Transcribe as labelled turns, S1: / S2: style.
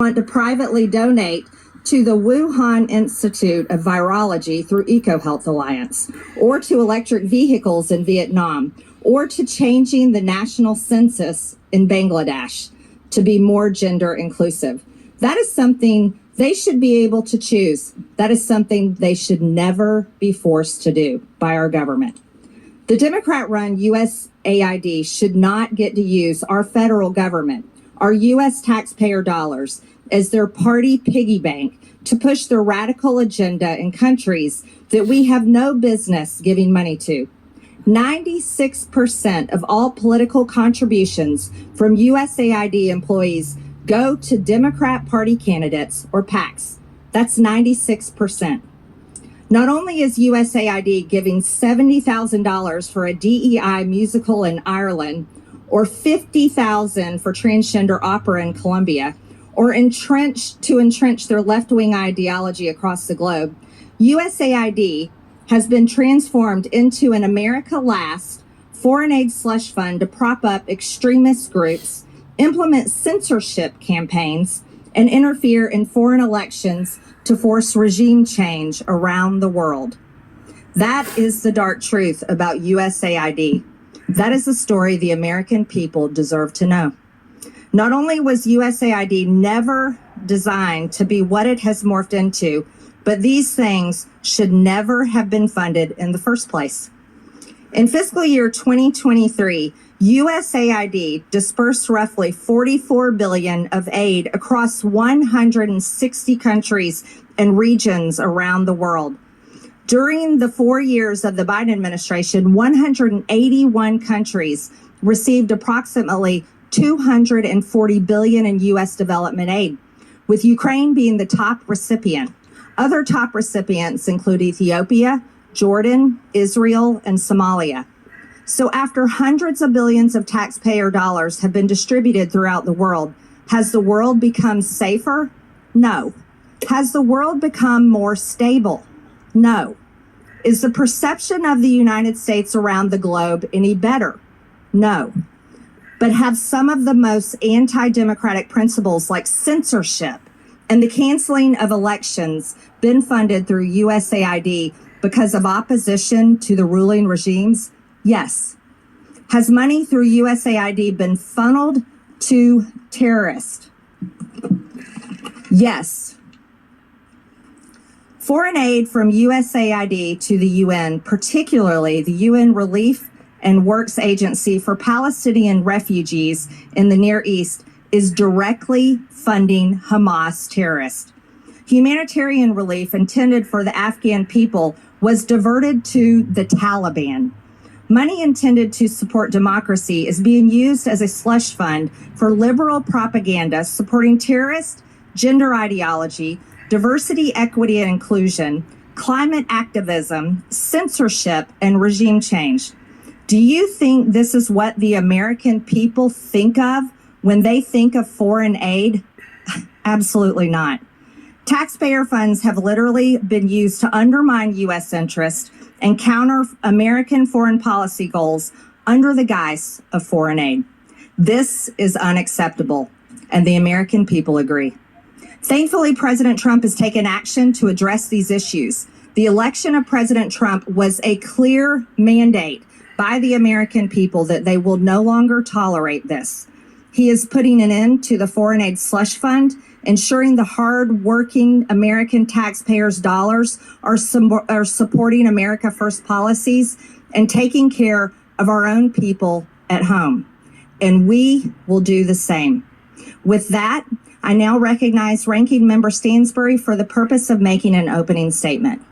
S1: want to privately donate to the Wuhan Institute of Virology through EcoHealth Alliance, or to electric vehicles in Vietnam, or to changing the national census in Bangladesh to be more gender inclusive. That is something they should be able to choose. That is something they should never be forced to do by our government. The Democrat-run USAID should not get to use our federal government, our U.S. taxpayer dollars, as their party piggy bank to push their radical agenda in countries that we have no business giving money to. 96% of all political contributions from USAID employees go to Democrat Party candidates or PACs. That's 96%. Not only is USAID giving $70,000 for a DEI musical in Ireland, or $50,000 for transgender opera in Colombia, or entrench their left-wing ideology across the globe, USAID has been transformed into an America Last foreign aid slush fund to prop up extremist groups, implement censorship campaigns, and interfere in foreign elections to force regime change around the world. That is the dark truth about USAID. That is the story the American people deserve to know. Not only was USAID never designed to be what it has morphed into, but these things should never have been funded in the first place. In fiscal year 2023, USAID dispersed roughly $44 billion of aid across 160 countries and regions around the world. During the 4 years of the Biden administration, 181 countries received approximately $240 billion in U.S. development aid, with Ukraine being the top recipient. Other top recipients include Ethiopia, Jordan, Israel, and Somalia. So after hundreds of billions of taxpayer dollars have been distributed throughout the world, has the world become safer? No. Has the world become more stable? No. Is the perception of the United States around the globe any better? No. But have some of the most anti-democratic principles like censorship and the canceling of elections been funded through USAID because of opposition to the ruling regimes? Yes. Has money through USAID been funneled to terrorists? Yes. Foreign aid from USAID to the UN, particularly the UN Relief and Works Agency for Palestinian refugees in the Near East, is directly funding Hamas terrorists. Humanitarian relief intended for the Afghan people was diverted to the Taliban. Money intended to support democracy is being used as a slush fund for liberal propaganda supporting terrorist, gender ideology, diversity, equity, and inclusion, climate activism, censorship, and regime change. Do you think this is what the American people think of when they think of foreign aid? Absolutely not. Taxpayer funds have literally been used to undermine U.S. interests and counter American foreign policy goals under the guise of foreign aid. This is unacceptable, and the American people agree. Thankfully, President Trump has taken action to address these issues. The election of President Trump was a clear mandate by the American people that they will no longer tolerate this. He is putting an end to the foreign aid slush fund, ensuring the hard-working American taxpayers' dollars are supporting America First policies and taking care of our own people at home. And we will do the same. With that, I now recognize Ranking Member Stansbury for the purpose of making an opening statement.